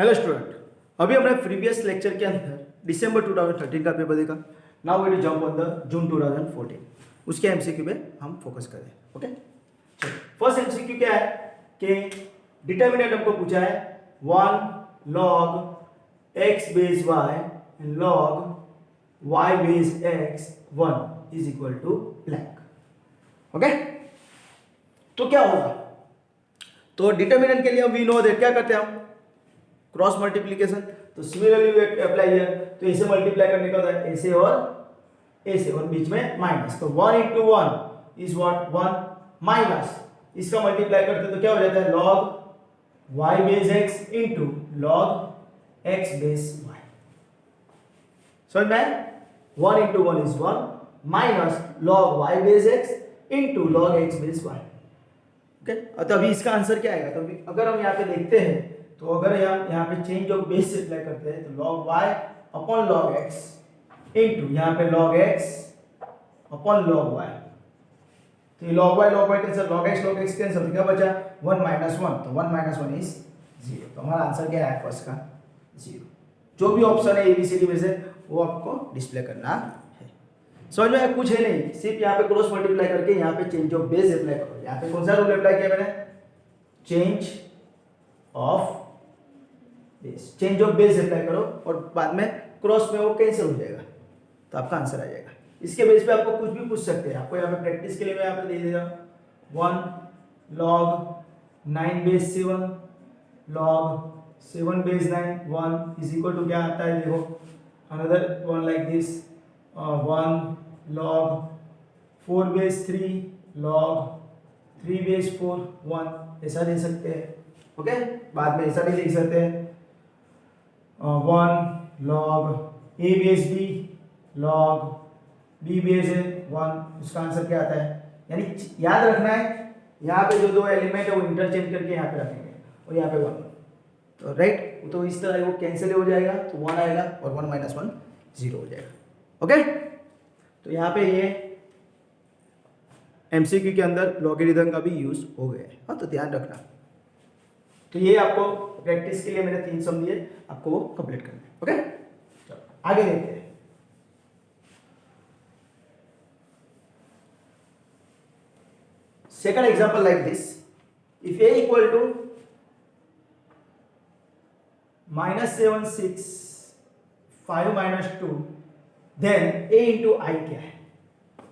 Hello student, अभी हमने previous lecture के अंदर दिसंबर 2013 का पेपर देखा। Now we will jump on the June 2014। उसके एमसीक्यू पे हम फोकस करें। ओके, फर्स्ट एमसीक्यू क्या है कि डिटर्मिनेंट हमको पूछा है 1 log x base y and log y base x 1 is equal to blank. Okay, तो क्या होगा? तो डिटर्मिनेंट के लिए वी नो दैट क्या करते हैं हम? Cross multiplication. तो सिमिलरली वी अप्लाई हियर, तो ऐसे मल्टीप्लाई करने का होता है ऐसे और बीच में माइनस। तो 1 into 1 इज व्हाट 1 माइनस इसका मल्टीप्लाई करते तो क्या हो जाता है log y base x into log x base y। समझ में? 1 into 1 is 1 minus log y base x into log x base y। Okay, तो अभी इसका आंसर क्या आएगा? तो अगर हम यहाँ पे देखते हैं, तो अगर यहाँ पे चेंज ऑफ बेस से अप्लाई करते हैं तो log y upon log x into यहाँ पे log x upon log y। तो ये log y cancel, log x cancel, तो क्या बचा 1 माइनस 1। तो 1 माइनस 1 इज 0। तो हमारा आंसर क्या है फर्स्ट का 0। जो भी ऑप्शन है एबीसीडी में से वो आपको डिस्प्ले करना है। समझ में? कुछ है नहीं, सिर्फ यहाँ पे क्रॉस मल्टीप्लाई करके यहाँ पे चेंज ऑफ बेस अप्लाई करो। यहाँ पे कौन सा रूल अप्लाई किया मैंने? Change of base. Change of base apply करो और बाद में क्रॉस में वो कैंसिल हो जाएगा, तो आपका आंसर आ जाएगा। इसके बेस पे आपको कुछ भी पूछ सकते हैं। आपको यहाँ पे प्रैक्टिस के लिए मैं यहाँ पे दे दे रहा हूँ 1 log 9 base 7 log 7 base 9 1 is equal to क्या आता है? देखो another one like this 1 log 4 base 3 log 3 base 4 1 ऐसा दे सकते हैं। ओके, बाद में ऐसा भी लिख सकते हैं 1 log a base b log b base 1। इसका आंसर क्या आता है? यानी याद रखना है यहाँ पे जो दो एलिमेंट है वो इंटरचेंज करके यहाँ पे रखेंगे और यहाँ पे 1, तो राइट। तो इस तरह वो कैंसिल हो जाएगा, तो 1 आएगा और 1 माइनस 1 0 हो जाएगा। ओके, तो यहाँ पे ये एमसीक्यू के अंदर लॉगरिथम का भी यूज हो गया है। हाँ, तो ध्यान रखना। तो ये आपको प्रैक्टिस के लिए मैंने 3 सम दिए, आपको वो कंप्लीट करना है। ओके, चलो आगे देखते हैं। Second example like this, if a equal to -7 6 5 - 2 then a into I क्या है?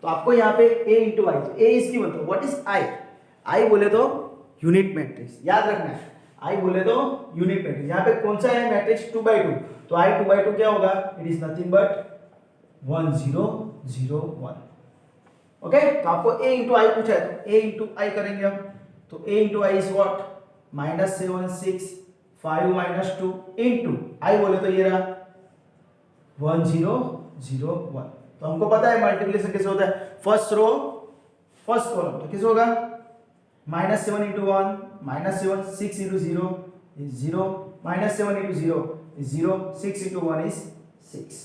तो आपको यहाँ पे a इंटू आई, तो a इज गिवन, तो व्हाट इज i? i बोले तो यूनिट मैट्रिक्स, याद रखना है। आई बोले तो यूनिट मैट्रिक्स। यहाँ पे कौन सा है मैट्रिक्स? 2/2। तो आई 2/2 क्या होगा? It is nothing but 1 0 0 1। Okay, तो आपको a इंटू आई पूछा है, तो a इंटू आई करेंगे हम। तो a into I is what? -7 6 5 - 2 into I बोले तो ये रहा 1 0 0 1। तो हमको पता है मल्टीप्लिकेशन कैसे होता है, फर्स्ट रो फर्स्ट कॉलम। तो कैसे होगा? -7 into 1 -7 6 into 0 is 0 -7 into 0 is 0 6 into 1 is 6।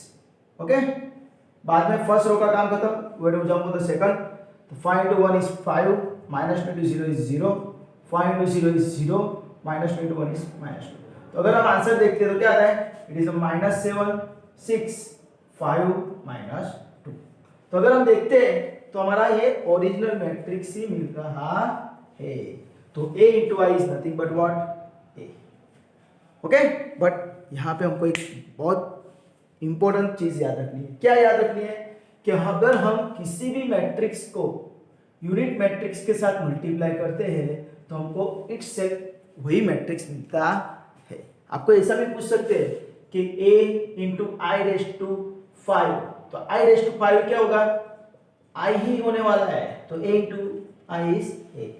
Okay, बाद में फर्स्ट रो का काम खत्म, we will jump to the second. तो 5 into 1 is 5 -2 into 0 is 0 5 into 0 is 0 -2 into 1 is -2। तो अगर हम आंसर देखते हैं तो क्या आता है? It is -7 6 5 -2। तो अगर हम देखते हैं तो हमारा ये ओरिजिनल मैट्रिक्स ही मिल रहा है। तो a into I is nothing but what? a। Okay, but यहाँ पे हमको एक बहुत इंपॉर्टेंट चीज याद रखनी है। क्या याद रखनी है? कि अगर हम किसी भी मैट्रिक्स को यूनिट मैट्रिक्स के साथ मल्टीप्लाई करते हैं तो हमको इटसेल्फ वही मैट्रिक्स मिलता है। आपको ऐसा भी पूछ सकते हैं कि a into I raise to 5, तो आई रेज टू 5 क्या होगा? आई ही होने वाला है, तो a into I is a।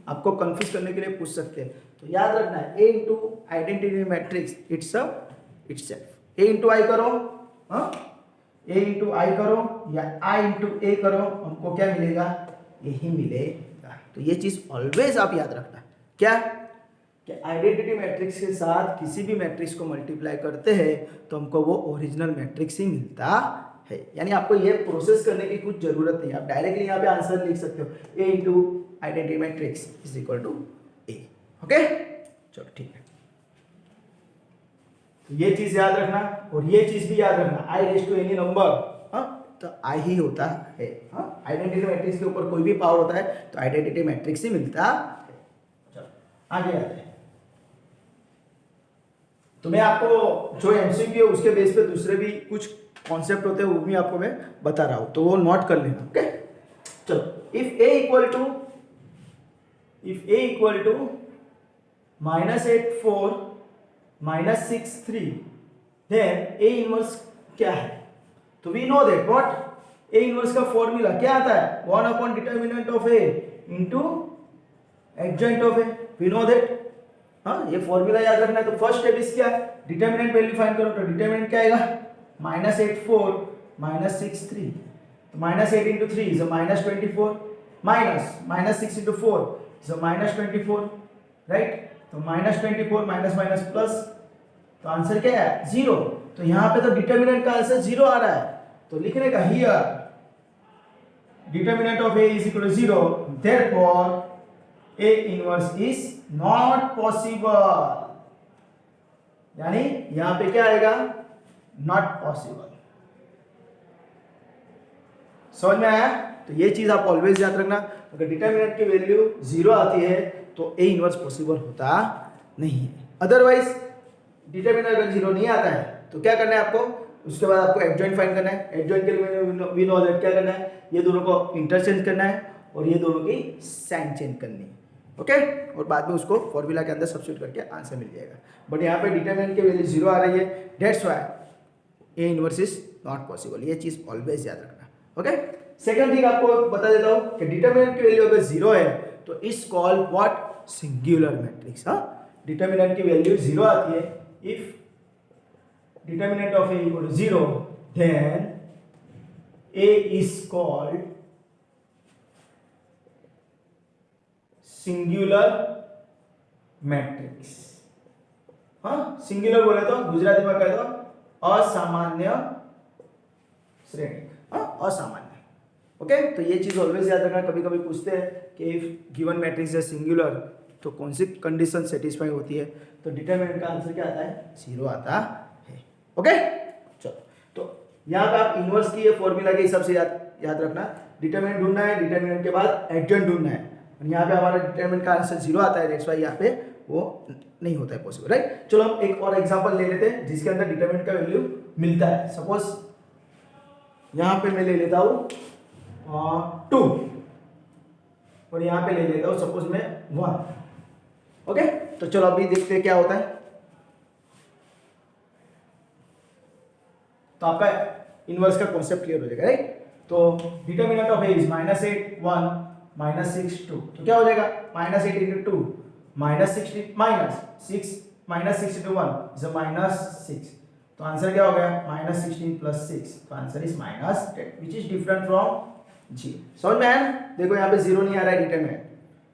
आपको कंफ्यूज करने के लिए पूछ सकते हैं, तो याद रखना है a into identity matrix itself. a into I करो, हाँ a इंटू आई करो या i इंटू a करो, हमको क्या मिलेगा? यही मिलेगा। तो ये चीज ऑलवेज आप याद रखना। क्या? कि आइडेंटिटी मैट्रिक्स के साथ किसी भी मैट्रिक्स को मल्टीप्लाई करते हैं तो हमको वो ओरिजिनल मैट्रिक्स ही मिलता है। यानी आपको ये प्रोसेस करने की कुछ जरूरत नहीं है, आप डायरेक्टली यहाँ पे आंसर लिख सकते हो a into identity matrix is equal to a। Okay, चलो ठीक है। तो ये चीज याद रखना और ये चीज भी याद रखना, आई रेज टू एनी नंबर, हाँ तो आई ही होता है। हाँ आइडेंटिटी मैट्रिक्स के ऊपर कोई भी पावर होता है तो आइडेंटिटी मैट्रिक्स ही मिलता है। चलो आगे आते हैं। तो मैं आपको जो एमसीक्यू है उसके बेस पे दूसरे भी कुछ कॉन्सेप्ट होते हैं वो भी आपको मैं बता रहा हूं, तो वो नोट कर लेना। ओके चलो, if A equal to -8 4 -6 3 then A inverse क्या है? तो we know that what A inverse का फॉर्मूला क्या आता है, 1 upon determinant of A into adjoint of A, we know that. हाँ ये फॉर्मूला याद रखना है। तो फर्स्ट स्टेप इस क्या है, डिटर्मिनेंट वैल्यू फाइंड करो। तो डिटर्मिनेंट क्या आएगा, -8 4 -6 3, तो -8 into 3 is a -24, -6 into 4 is a -24, right. तो -24 माइनस प्लस, तो आंसर क्या है 0। तो यहां पे तो डिटर्मिनेंट का आंसर 0 आ रहा है, तो लिखने का here determinant of a is equal to 0, therefore A inverse is not possible, यानी यहां पे क्या आएगा, नॉट पॉसिबल। समझ में आया? तो ये चीज आप ऑलवेज याद रखना, अगर डिटर्मिनेंट की वैल्यू 0 आती है तो ए इनवर्स पॉसिबल होता नहीं है। अदरवाइज डिटर्मिनेंट अगर 0 नहीं आता है तो क्या करना है आपको, उसके बाद आपको एडजॉइंट फाइंड करना है। एडजॉइंट के लिए वी नो दैट क्या करना है, ये दोनों को इंटरचेंज करना है और ये दोनों की साइन चेंज करनी है। ओके और बाद में उसको फॉर्मूला के अंदर सब्स्टिट्यूट करके आंसर मिल जाएगा। बट यहाँ पे डिटर्मिनेंट की वैल्यू 0 आ रही है, that's why A inverse is not possible. ये चीज ऑलवेज याद रखना। ओके सेकंड थिंग आपको बता देता हूँ कि डिटर्मिनेंट की वैल्यू अगर 0 है तो is called what, singular matrix. हाँ डिटर्मिनेंट की वैल्यू 0 आती है, if determinant of A equal to 0 then A is called singular matrix. हाँ सिंगुलर बोले तो गुजराती में कह दो असामान्य श्रेणी। हाँ असामान्य। ओके तो ये चीज ऑलवेज याद रखना। कभी कभी पूछते हैं कि इफ गिवन मैट्रिक्स है सिंगुलर तो कौन सी कंडीशन सेटिस्फाई होती है, तो डिटरमिनेंट का आंसर क्या आता है, 0 आता है। ओके चलो, तो यहाँ पे आप इनवर्स की ये फॉर्मूला के हिसाब से याद रखना। डिटरमिनेंट ढूंढना है, डिटरमिनेंट के बाद एडजॉइंट ढूंढना है, और यहाँ पे हमारा डिटरमिनेंट का आंसर 0 आता है, दैट्स व्हाई यहाँ पे वो नहीं होता है पॉसिबल, राइट। चलो हम एक और एग्जांपल ले लेते हैं जिसके अंदर डिटरमिनेंट का वैल्यू मिलता है। सपोज यहाँ पे मैं ले लेता हूँ 2 और यहाँ पे ले लेता हूँ सपोज मैं 1। ओके तो चलो अभी देखते हैं क्या होता है। तो आपका इनवर्स का कॉन्सेप्ट क्लियर हो जाएगा, राइट। तो डिटरमिनेंट ऑफ ए इज -8 1 -6 2, तो क्या हो जाएगा -8 into 2 -16 -6 -6 into 1 is a -6, तो आंसर क्या हो गया -16 + 6, तो answer is -10 which is different from 0। समझ में आया ना? देखो यहाँ पे 0 नहीं आ रहा है determinant.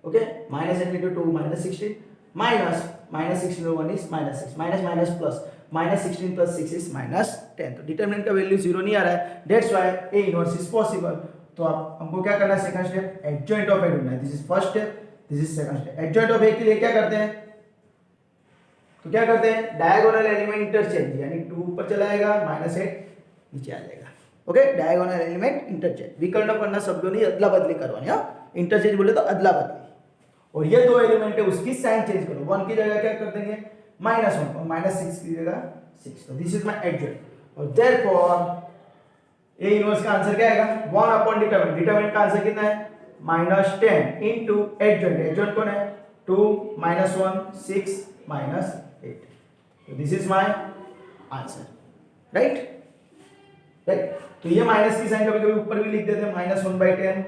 Okay -8 into 2 -16 -6 into 1 is -6 minus plus -16 + 6 is -10, तो डिटरमिनेंट का वैल्यू 0 नहीं आ रहा है, that's why A inverse is possible. तो आप हमको क्या करना है, second step adjoint of A ढूंढना है। This is first step, this is second step. Adjoint of A के लिए क्या करते हैं, तो क्या करते हैं डायगोनल एलिमेंट इंटरचेंज, यानी 2 ऊपर चला जाएगा -8 नीचे आ जाएगा। ओके डायगोनल एलिमेंट इंटरचेंज, विकर्ण करना शब्दों नहीं, अदला बदली करवानी। हाँ इंटरचेंज बोले तो अदला बदली, और ये दो एलिमेंट है उसकी साइन चेंज करो। 1 की जगह क्या कर देंगे -1 और -6 की जगह 6, तो दिस इज माय एडजॉइंट। और देयरफॉर ए इनवर्स का आंसर क्या आएगा 1 अपॉन डिटरमिनेंट। डिटरमिनेंट का आंसर कितना है -10 इनटू एडजॉइंट। एडजॉइंट कौन है 2 -1 6 -8, तो this is my answer, right. Right तो ये माइनस की साइन कभी कभी ऊपर भी लिख देते हैं, -1/10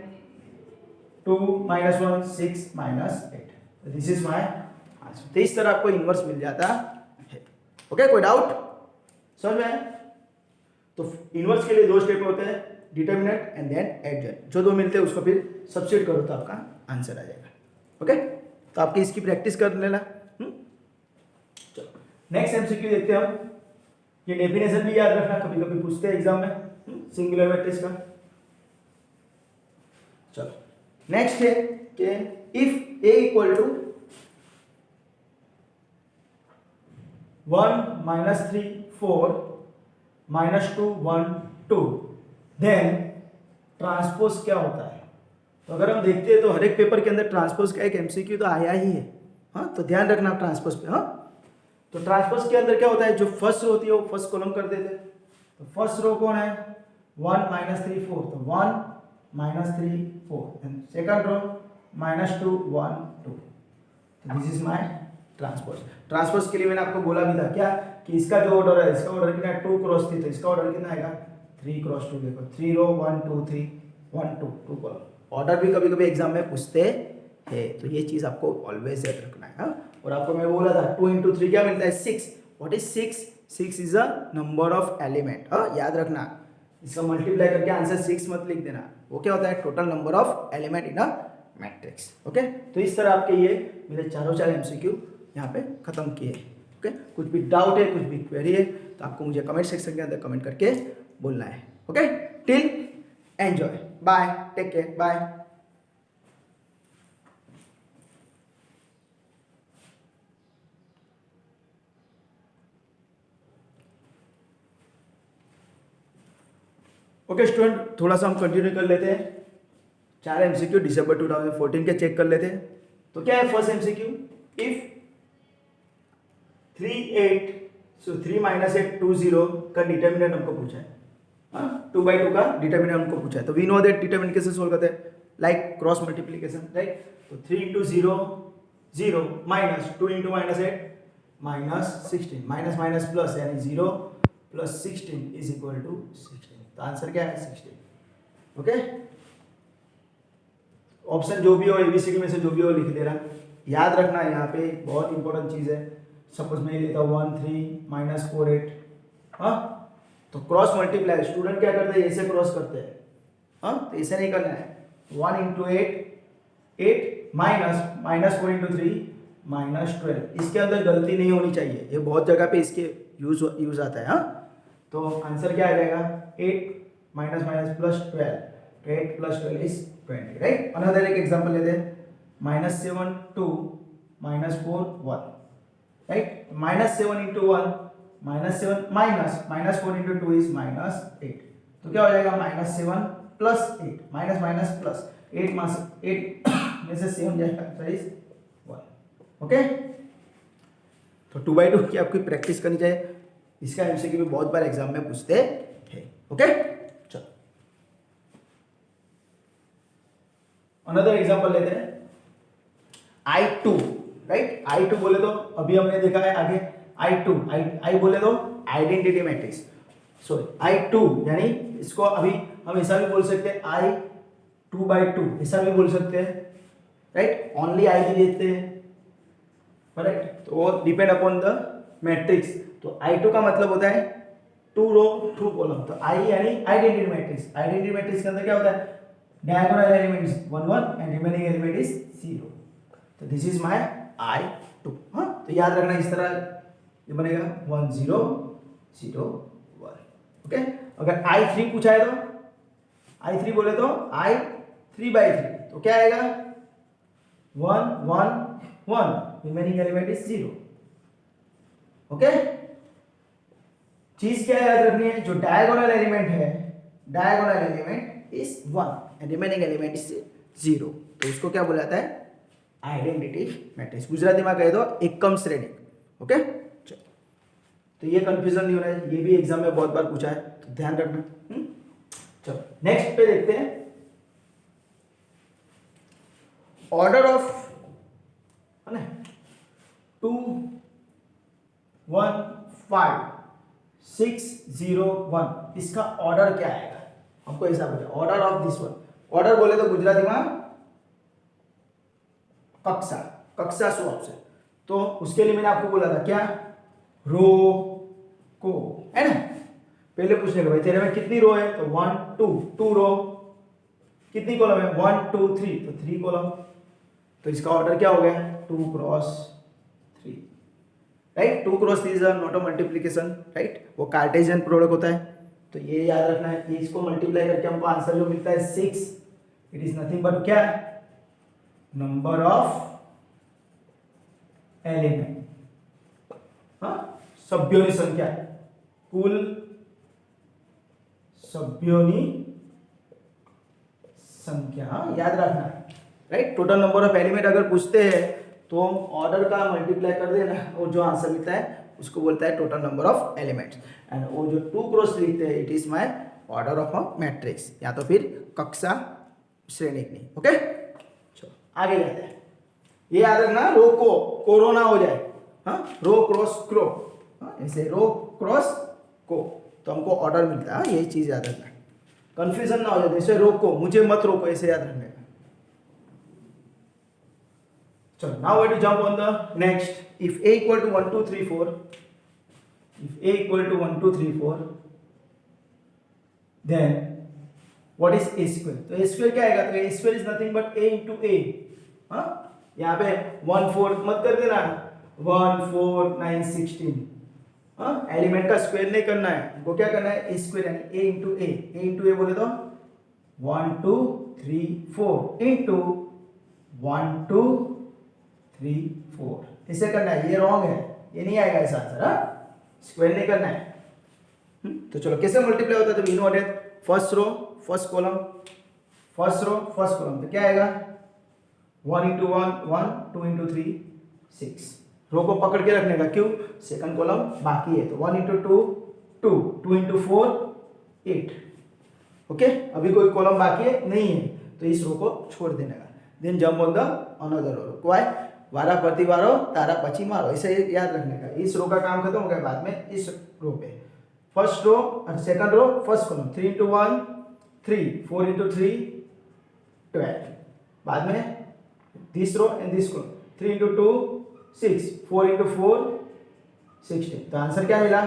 2 -1 6 -8, तो दिस इज माय आंसर। तो इस तरह आपको इनवर्स मिल जाता है। ओके कोई डाउट समझ में आया? तो इनवर्स के लिए 2 स्टेप होते हैं, डिटरमिनेंट एंड देन एडजॉइंट। जो 2 मिलते हैं उसको फिर सब्स्टिट्यूट करो तो आपका आंसर आ जाएगा। ओके तो आपकी इसकी प्रैक्टिस कर लेना। चलो नेक्स्ट एमसीक्यू देखते हैं हम। ये डेफिनेशन भी याद रखना, कभी कभी पूछते हैं एग्जाम में सिंगुलर मैट्रिक्स का। चलो नेक्स्ट है कि if A equal to 1 minus 3 4 minus 2 1 2, then transpose क्या होता है? तो अगर हम देखते हैं तो हर एक पेपर के अंदर ट्रांसपोज का एक एमसीक्यू तो आया ही है। हाँ, तो ध्यान रखना ट्रांसपोज पे। हाँ, तो ट्रांसपोज के अंदर क्या होता है, जो फर्स्ट रो होती है वो फर्स्ट कॉलम कर देते हैं। तो फर्स्ट रो कौन है? 1 माइनस 3 4, तो 1 माइनस 3 4, सेकंड रो माइनस 2 1 2। तो this is my transpose. Transpose के लिए मैंने आपको बोला भी था क्या कि इसका जो ऑर्डर है, इसका ऑर्डर कितना है 2 क्रॉस 3, तो इसका ऑर्डर कितना आएगा 3 क्रॉस 2। देखो 3 रो 1 2 3 1 2 2 कॉलम। ऑर्डर भी कभी कभी एग्जाम में पूछते हैं, तो ये चीज आपको ऑलवेज याद रखना है। हाँ, और आपको मैं बोला था 2 इंटू 3 क्या मिलता है 6। What is 6? 6 is a number of element. हाँ, याद रखना, इसका मल्टीप्लाई करके आंसर 6 मत लिख देना। वो क्या होता है? Total number of element in a matrix. Okay, तो इस तरह आपके ये मेरे चारों चार एमसीक्यू यहाँ पे खत्म किए। ओके, कुछ भी डाउट है, कुछ भी क्वेरी है तो आपको मुझे कमेंट सेक्शन के अंदर कमेंट करके बोलना है। Okay, till enjoy, bye, take care, bye. Okay student, थोड़ा सा हम कंटिन्यू कर लेते हैं। 4 एमसीक्यू दिसंबर 2014 के चेक कर लेते हैं। तो क्या है first MCQ? If 3 8 so 3 minus 8 2 0 का डिटर्मिनेंट हमको पूछा है। हाँ, 2/2 का डिटर्मिनेंट हमको पूछा है। तो वी नो दैट डिटर्मिनेंट कैसे सोल्व करते हैं? Like cross multiplication, right? तो 3 into 0 0 minus 2 into minus 8 minus 16, minus minus plus यानी 0 प्लस 16 इज इक्वल टू 16। तो आंसर क्या है 16। ओके, ऑप्शन जो भी हो एबीसीडी में से जो भी हो लिख दे रहा। याद रखना यहाँ पे बहुत इंपॉर्टेंट चीज है। सपोज मैं लेता हूँ 1 3 माइनस 4 8। हाँ, तो क्रॉस मल्टीप्लाई स्टूडेंट क्या करते हैं? ऐसे क्रॉस करते हैं। हाँ, तो ऐसे नहीं करना है। 1 into 8 minus minus 4 into 3 minus 12। इसके अंदर गलती नहीं होनी चाहिए, ये बहुत जगह पे इसके यूज आता है। हाँ, तो आंसर क्या आ जाएगा 8 minus minus plus 12। 8 plus 12 is 20, right? Another एक एग्जांपल लेते हैं, -7 2 -4 1, right? -7 into 1 -7 minus 4 into 2 is -8। तो क्या हो जाएगा -7 प्लस 8, माइनस माइनस प्लस 8 में से 7 जाएगा, आंसर इज 1। ओके, तो 2/2 की आपकी प्रैक्टिस करनी चाहिए। इसका एमसीक्यू भी बहुत बार एग्जाम में पूछते हैं। ओके, चलो अनदर एग्जांपल लेते हैं। I2, right? I2 बोले तो अभी हमने देखा है आगे I2 I बोले तो आइडेंटिटी मैट्रिक्स। सॉरी I2 यानी इसको अभी हम ऐसा भी बोल सकते हैं I2/2, ऐसा भी बोल सकते हैं, राइट? ओनली I भी देते हैं, राइट? तो वो डिपेंड अपॉन द मैट्रिक्स। तो I2 का मतलब होता है 2 रो 2 कॉलम। तो I यानी आइडेंटिटी मैट्रिक्स। आइडेंटिटी मैट्रिक्स के अंदर क्या होता है? Diagonal element is 1 1 and remaining element is 0। तो दिस इज माय I2। हाँ, तो याद रखना इस तरह ये बनेगा 1 0 0 1। ओके, अगर I3 पूछा है तो I3 बोले तो I 3/3, तो क्या आएगा 1 1 1, रिमेनिंग एलिमेंट इज 0। ओके, चीज क्या याद रखनी है? जो डायगोनल एलिमेंट है, diagonal element is 1 and remaining element is 0, तो उसको क्या बोला जाता है? Identity matrix. गुजराती में कहे तो एकम श्रेणी। ओके, चलो, तो ये कंफ्यूजन नहीं होना है, ये भी एग्जाम में बहुत बार पूछा है, तो ध्यान रखना। चलो नेक्स्ट पे देखते हैं। ऑर्डर ऑफ है ना 2 1 5 6 0 1, इसका ऑर्डर क्या आएगा? हमको ऐसा बोले order of this one. Order बोले तो गुजराती में कक्षा, कक्षा सो ऑप्शन। तो उसके लिए मैंने आपको बोला था क्या? रो को, है ना? पहले पूछने का भाई तेरे में कितनी रो है? तो 1 2 2 रो। कितनी कॉलम है? 1 2 3, तो 3 कॉलम। तो इसका ऑर्डर क्या हो गया? 2 cross 3, right? 2 cross 3 is not a multiplication, right? वो कार्टेशियन प्रोडक्ट होता है। तो ये याद रखना है। ये इसको मल्टीप्लाई करके हमको आंसर जो मिलता है 6, इट इज नथिंग बट क्या? Number of element. हाँ, સભ્યોની સંખ્યા, કુલ સભ્યોની संख्या, याद रखना, right. Total number of element अगर पूछते हैं तो ऑर्डर का मल्टीप्लाई कर देना और जो आंसर मिलता है उसको बोलता है total number of elements. And वो जो 2 क्रॉस लिखते हैं it is my order of a matrix, या तो फिर कक्षा श्रेणिकनी। ओके, चलो आगे जाते हैं। ये याद रखना, रो को कोरोना हो जाए, हाँ, रो क्रॉस क्रो, ऐसे रो क्रॉस को, तो हमको ऑर्डर मिलता है, ये चीज याद रखना, कंफ्यूजन ना हो जाए। जैसे रोको, मुझे मत रोको, ऐसे याद रखने का। चलो, now we to jump on the next. If a equal to 1 2 3 4, if a equal to 1 2 3 4, then what is a square? तो a स्क्वायर क्या आएगा? तो a square is nothing but a into a। हाँ, यहाँ पे 1 4 मत कर देना, 1 4 9 16। हाँ, एलिमेंट का स्क्वायर नहीं करना है, हमको क्या करना है? ए स्क्वायर, यानी ए इंटू ए। ए इंटू ए बोले तो 1 2 3 4 इंटू 1 2 3 4, इसे करना है। ये रॉन्ग है, ये नहीं आएगा ऐसा आंसर। हाँ, स्क्वायर नहीं करना है। तो चलो कैसे मल्टीप्लाई होता है? तो inverted, first row first column, first row first column, तो क्या आएगा? 1 इंटू 1 1, 2 इंटू 3 6। रो को पकड़ के रखने का, क्यों? सेकंड कॉलम बाकी है, तो 1 इंटू 2 2, 2 इंटू 4 8। ओके, अभी कोई कॉलम बाकी है नहीं है, तो इस रो को छोड़ देने का। Then jump on the another row. क्वाय वारा प्रति वारो तारा पची मारो, इसे याद रखने का। इस रो का काम खत्म हो गया, बाद में इस रो पे फर्स्ट रो और second row first column, 3 into 1 3, 4 into 3 12, बाद में this row and this column, 3 into 2 6, 4 into 4 16। तो आंसर क्या मिला?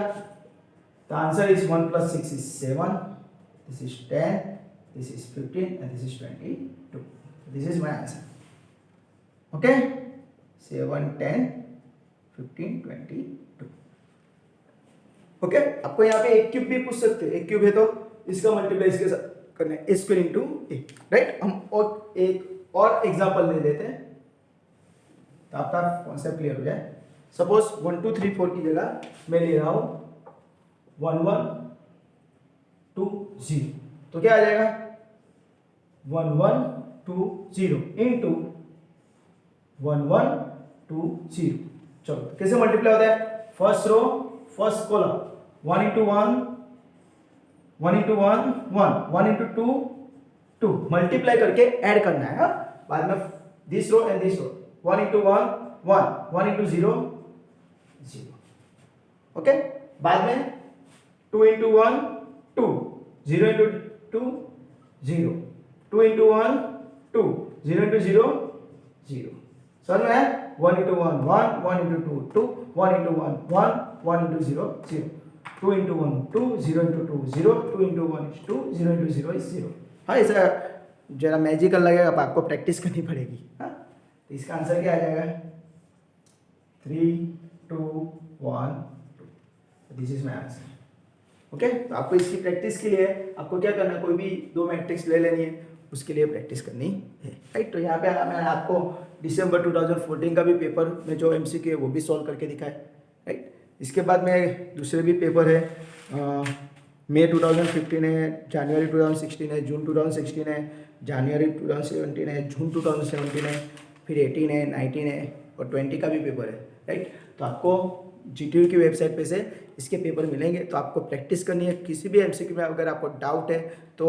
तो answer is 1 plus 6 is 7, this is 10, this is 15 and this is 22। This is my answer. Okay, 7 10 15 22। Okay, आपको यहाँ पे एक क्यूब भी पूछ सकते हैं। एक क्यूब है तो इसका मल्टीप्लाई इसके साथ करना है, a square into A, right. हम और एक और एग्जांपल ले लेते हैं तो आपका कॉन्सेप्ट क्लियर हो जाए। सपोज 1 2 3 4 की जगह मैं ले रहा हूं 1 1 2 0, तो क्या आ जाएगा? 1 1 2 0 इंटू 1 1 2 0। चलो कैसे मल्टीप्लाई होता है? First row first column, 1 into 1 1 into 1 1, 1 into 2 2, multiply करके ऐड करना है। बाद में this row and this row, 1 into 1 1, 1 into 0 0। Okay, बाद में 2 इंटू 1 2, 0 इंटू 2 0, 2 इंटू 1 2, 0 इंटू 0 0। समझ में है? 1 into 1 1, 1 into 2 2, 1 into 1 1, 1 into 0 0, 2 into 1 2, 0 into 2 0, 2 into 1 is 2, 0 into 0 is 0। हाँ, ऐसा जरा मैजिकल लगेगा, आपको प्रैक्टिस करनी पड़ेगी। हाँ, तो इसका आंसर क्या आ जाएगा? 3 2 1 2। This is my answer. Okay, तो आपको इसकी प्रैक्टिस के लिए आपको क्या करना है? कोई भी दो मैट्रिक्स ले लेनी है, उसके लिए प्रैक्टिस करनी है, राइट। तो यहाँ पे मैंने आपको दिसंबर 2014 का भी पेपर में जो एमसीक्यू है वो भी सॉल्व करके दिखाया, राइट। इसके बाद में दूसरे भी पेपर है, मई 2015 है, जनवरी 2016 है, जून 2016 है, जनवरी 2017 है, जून 2017 है, फिर 18 है, 19 है और 20 का भी पेपर है, राइट। तो आपको GTU की वेबसाइट पे से इसके पेपर मिलेंगे, तो आपको प्रैक्टिस करनी है। किसी भी एमसीक्यू में अगर आपको डाउट है तो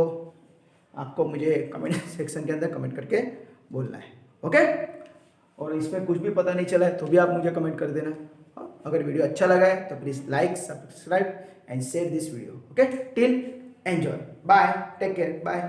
आपको मुझे कमेंट सेक्शन के अंदर कमेंट करके बोलना है, ओके। और इसमें कुछ भी पता नहीं चला है तो भी आप मुझे कमेंट कर देना। अगर वीडियो अच्छा लगा है तो please like subscribe and share this video, okay. Till enjoy, bye, take care, bye.